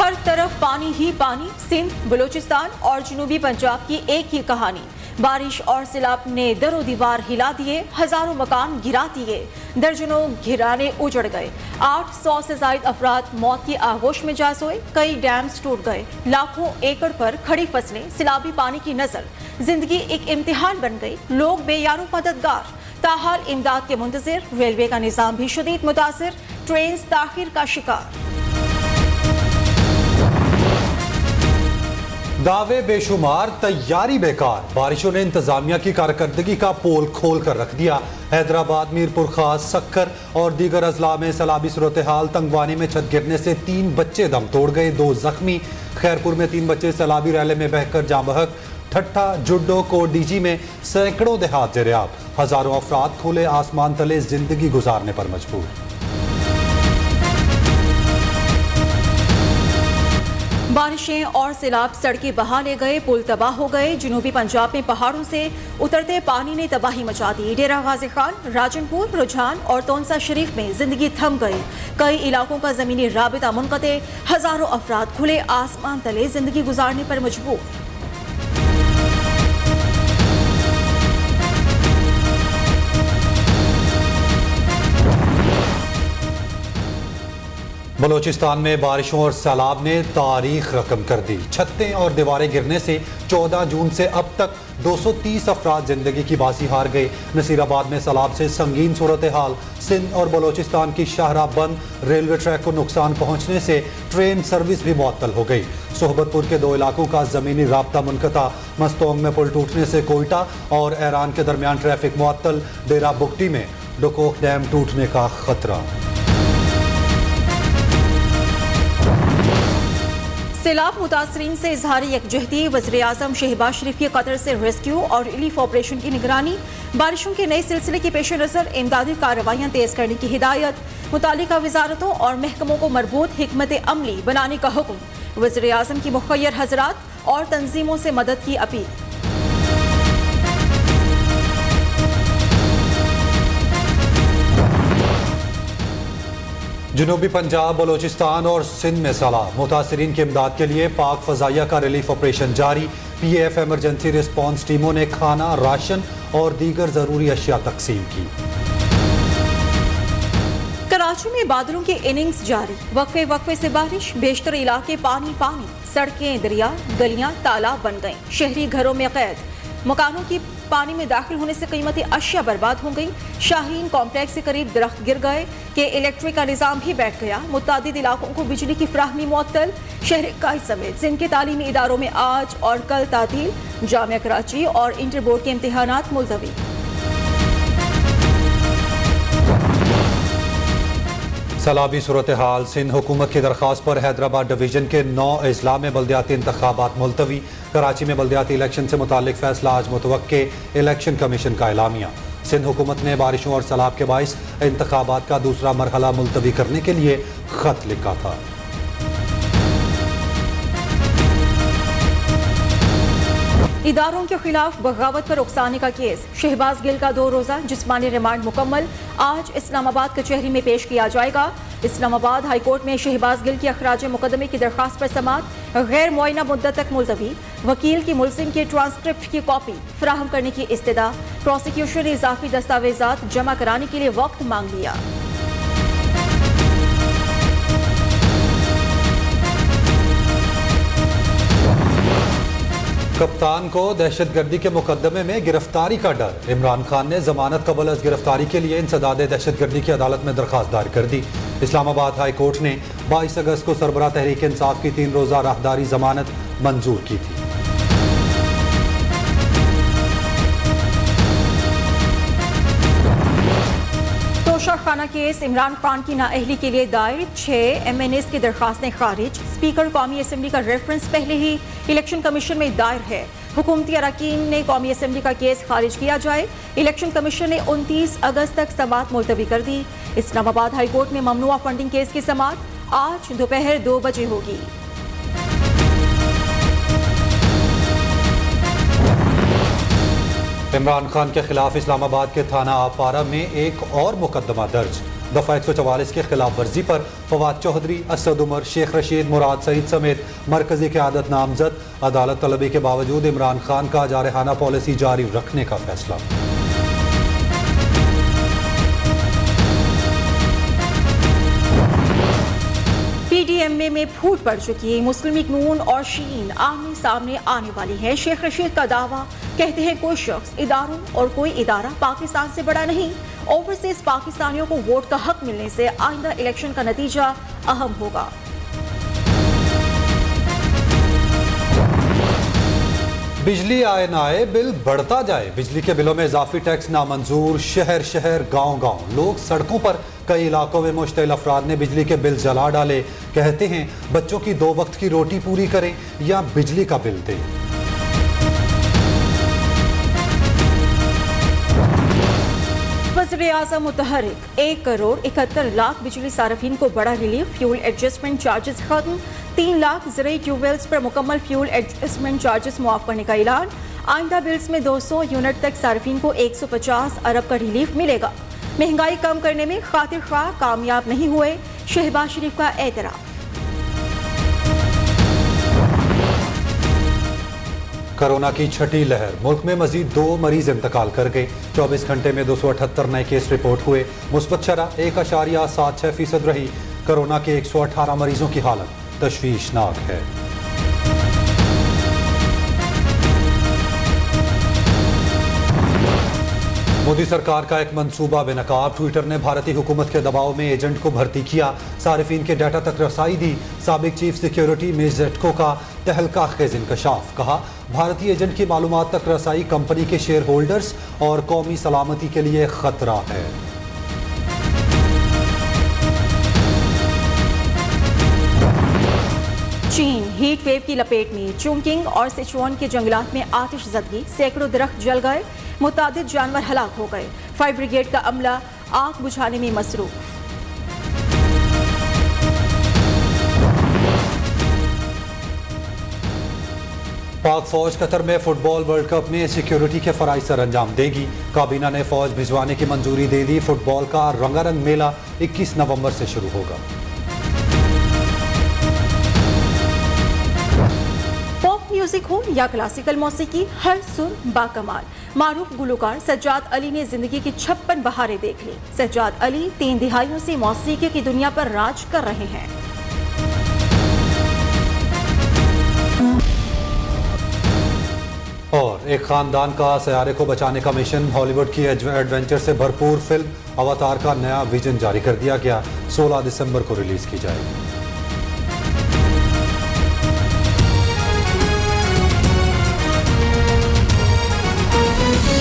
ہر طرف پانی ہی پانی، سندھ، بلوچستان اور جنوبی پنجاب کی ایک ہی کہانی۔ بارش اور سیلاب نے در و دیوار ہلا دیے، ہزاروں مکان گرا دیے، درجنوں گھرانے اجڑ گئے، 800 سے زائد افراد موت کی آغوش میں جا سوئے، کئی ڈیمز ٹوٹ گئے، لاکھوں ایکڑ پر کھڑی فصلیں، سیلابی پانی کی نظر، زندگی ایک امتحان بن گئی، لوگ بے یارو مددگار، تاحال امداد کے منتظر، ریلوے کا نظام بھی شدید متاثر، ٹرینز تاخیر کا شکار۔ دعوے بے شمار، تیاری بیکار، بارشوں نے انتظامیہ کی کارکردگی کا پول کھول کر رکھ دیا۔ حیدرآباد، میرپور خاص، سکھر اور دیگر اضلاع میں سیلابی صورتحال، تنگوانی میں چھت گرنے سے 3 بچے دم توڑ گئے، 2 زخمی، خیرپور میں 3 بچے سیلابی ریلے میں بہہ کر جاں بحق، ٹھٹھا، جڈو، کوٹ ڈی جی میں سینکڑوں دیہات زیریاب، ہزاروں افراد کھلے آسمان تلے زندگی گزارنے پر مجبور۔ بارشیں اور سیلاب سڑکیں بہا لے گئے، پل تباہ ہو گئے، جنوبی پنجاب میں پہاڑوں سے اترتے پانی نے تباہی مچا دی، ڈیرہ غازی خان، راجن پور، رجحان اور تونسا شریف میں زندگی تھم گئی، کئی علاقوں کا زمینی رابطہ منقطع، ہزاروں افراد کھلے آسمان تلے زندگی گزارنے پر مجبور۔ بلوچستان میں بارشوں اور سیلاب نے تاریخ رقم کر دی، چھتیں اور دیواریں گرنے سے 14 جون سے اب تک 230 افراد زندگی کی باسی ہار گئے۔ نصیر آباد میں سیلاب سے سنگین صورتحال، سندھ اور بلوچستان کی شاہراہ بند، ریلوے ٹریک کو نقصان پہنچنے سے ٹرین سروس بھی معطل ہو گئی۔ صحبت پور کے 2 علاقوں کا زمینی رابطہ منقطع، مستونگ میں پل ٹوٹنے سے کوئٹہ اور ایران کے درمیان ٹریفک معطل، ڈیرہ بگٹی میں ڈکوک ڈیم ٹوٹنے کا خطرہ۔ سیلاب متاثرین سے اظہار یکجہتی، وزیراعظم شہباز شریف کی قطر سے ریسکیو اور ریلیف آپریشن کی نگرانی، بارشوں کے نئے سلسلے کے پیش نظر امدادی کارروائیاں تیز کرنے کی ہدایت، متعلقہ وزارتوں اور محکموں کو مربوط حکمت عملی بنانے کا حکم، وزیراعظم کی مخیر حضرات اور تنظیموں سے مدد کی اپیل۔ جنوبی پنجاب، بلوچستان اور سندھ میں سیلاب، متاثرین کی امداد کے لیے پاک فضائیہ کا ریلیف آپریشن جاری، پی اے ایف ایمرجنسی رسپانس ٹیموں نے کھانا، راشن اور دیگر ضروری اشیاء تقسیم کی۔ کراچی میں بادلوں کی اننگز جاری، وقفے وقفے سے بارش، بیشتر علاقے پانی پانی، سڑکیں، دریا، گلیاں تالاب بن گئیں، شہری گھروں میں قید، مکانوں کی پانی میں داخل ہونے سے قیمتی اشیاء برباد ہو گئی، شاہین کمپلیکس سے قریب درخت گر گئے کہ الیکٹرک کا نظام بھی بیٹھ گیا، متعدد علاقوں کو بجلی کی فراہمی معطل، شہر کائی سمیت سندھ کے تعلیمی اداروں میں آج اور کل تعطیل، جامعہ کراچی اور انٹر بورڈ کے امتحانات ملتوی۔ سیلابی صورتحال، سندھ حکومت کی درخواست پر حیدرآباد ڈویژن کے 9 اضلاع میں بلدیاتی انتخابات ملتوی، کراچی میں بلدیاتی الیکشن سے متعلق فیصلہ آج متوقع، الیکشن کمیشن کا اعلامیہ۔ سندھ حکومت نے بارشوں اور سیلاب کے باعث انتخابات کا دوسرا مرحلہ ملتوی کرنے کے لیے خط لکھا تھا۔ اداروں کے خلاف بغاوت پر اکسانے کا کیس، شہباز گل کا 2 روزہ جسمانی ریمانڈ مکمل، آج اسلام آباد کچہری میں پیش کیا جائے گا۔ اسلام آباد ہائی کورٹ میں شہباز گل کی اخراج مقدمے کی درخواست پر سماعت غیر معینہ مدت تک ملتوی، وکیل کی ملزم کے ٹرانسکرپٹ کی کاپی فراہم کرنے کی استدعا، پروسیکیوشن نے اضافی دستاویزات جمع کرانے کے لیے وقت مانگ لیا۔ کپتان کو دہشت گردی کے مقدمے میں گرفتاری کا ڈر، عمران خان نے ضمانت قبل از گرفتاری کے لیے انسداد دہشت گردی کی عدالت میں درخواست دائر کر دی۔ اسلام آباد ہائی کورٹ نے 22 اگست کو سربراہ تحریک انصاف کی 3 روزہ راہداری ضمانت منظور کی تھی۔ توشہ خانہ کیس، عمران خان کی نااہلی کے لیے دائر، 6 MNAs کی درخواستیں خارج، اسپیکر قومی اسمبلی کا ریفرنس پہلے ہی الیکشن کمیشن میں دائر ہے، حکومتی اراکین نے قومی اسمبلی کا کیس خارج کیا جائے، الیکشن کمیشن نے 29 اگست تک سماعت ملتوی کر دی۔ اسلام آباد ہائی کورٹ میں ممنوعہ فنڈنگ کیس کی سماعت آج دوپہر 2 بجے ہوگی۔ عمران خان کے خلاف اسلام آباد کے تھانہ آپارہ میں ایک اور مقدمہ درج، دفعہ 144 کی خلاف ورزی پر فواد چودھری، اسد عمر، شیخ رشید، مراد سعید سمیت مرکزی قیادت نامزد۔ عدالت طلبی کے باوجود عمران خان کا جارحانہ پالیسی جاری رکھنے کا فیصلہ۔ پی ڈی ایم اے میں پھوٹ پڑ چکی ہے، مسلم لیگ نون اور شین آمنے سامنے آنے والی ہے۔ شیخ رشید کا دعویٰ، کہتے ہیں کوئی شخص، اداروں اور کوئی ادارہ پاکستان سے بڑا نہیں۔ اوورسیز پاکستانیوں کو ووٹ کا حق ملنے سے آئندہ الیکشن کا نتیجہ اہم ہوگا۔ بجلی آئے نہ آئے بل بڑھتا جائے، بجلی کے بلوں میں اضافی ٹیکس نامنظور، شہر شہر گاؤں گاؤں لوگ سڑکوں پر، کئی علاقوں میں مشتعل افراد نے بجلی کے بل جلا ڈالے۔ کہتے ہیں بچوں کی 2 وقت کی روٹی پوری کریں یا بجلی کا بل دیں۔ وزیر اعظم متحرک، 1 کروڑ 71 لاکھ بجلی صارفین کو بڑا ریلیف، فیول ایڈجسٹمنٹ چارجز ختم، 3 لاکھ زرعی ٹیوب ویلز پر مکمل فیول ایڈجسٹمنٹ چارجز معاف کرنے کا اعلان۔ آئندہ بلز میں 200 یونٹ تک صارفین کو 150 ارب کا ریلیف ملے گا۔ مہنگائی کم کرنے میں خاطر خواہ کامیاب نہیں ہوئے، شہباز شریف کا اعتراف۔ کرونا کی چھٹی لہر، ملک میں مزید 2 مریض انتقال کر گئے۔ 24 گھنٹے میں 278 نئے کیس رپورٹ ہوئے، مثبت شرح 1.76% رہی۔ کرونا کے 118 مریضوں کی حالت تشویشناک ہے۔ مودی سرکار کا ایک منصوبہ بے نقاب، ٹویٹر نے بھارتی حکومت کے دباؤ میں ایجنٹ کو بھرتی کیا، صارفین کے ڈیٹا تک رسائی دی۔ سابق چیف سیکیورٹی میزیٹکو کا تہلکہ خیز انکشاف، کہا بھارتی ایجنٹ کی معلومات تک رسائی کمپنی کے شیئر ہولڈرز اور قومی سلامتی کے لیے خطرہ ہے۔ چین ہیٹ ویو کی لپیٹ میں، چونگکنگ اور سچوان کے جنگلات میں آتش زدگی، سینکڑوں درخت جل گئے، متعدد جانور ہلاک ہو گئے، فائر بریگیڈ کا عملہ آگ بجھانے میں مصروف۔ پاک فوج قطر میں فٹ بال ورلڈ کپ میں سیکیورٹی کے فرائض سر انجام دے گی، کابینہ نے فوج بھجوانے کی منظوری دے دی۔ فٹ بال کا رنگا رنگ میلہ 21 نومبر سے شروع ہوگا۔ پاپ میوزک ہو یا کلاسیکل موسیقی، ہر سر باکمال۔ معروف گلوکار سجاد علی نے زندگی کی 56 بہاریں دیکھ لی۔ سجاد علی 3 دہائیوں سے موسیقی کی دنیا پر راج کر رہے ہیں۔ اور ایک خاندان کا سیارے کو بچانے کا مشن، ہالی ووڈ کی ایڈونچر سے بھرپور فلم اواتار کا نیا ویژن جاری کر دیا گیا، 16 دسمبر کو ریلیز کی جائے گی۔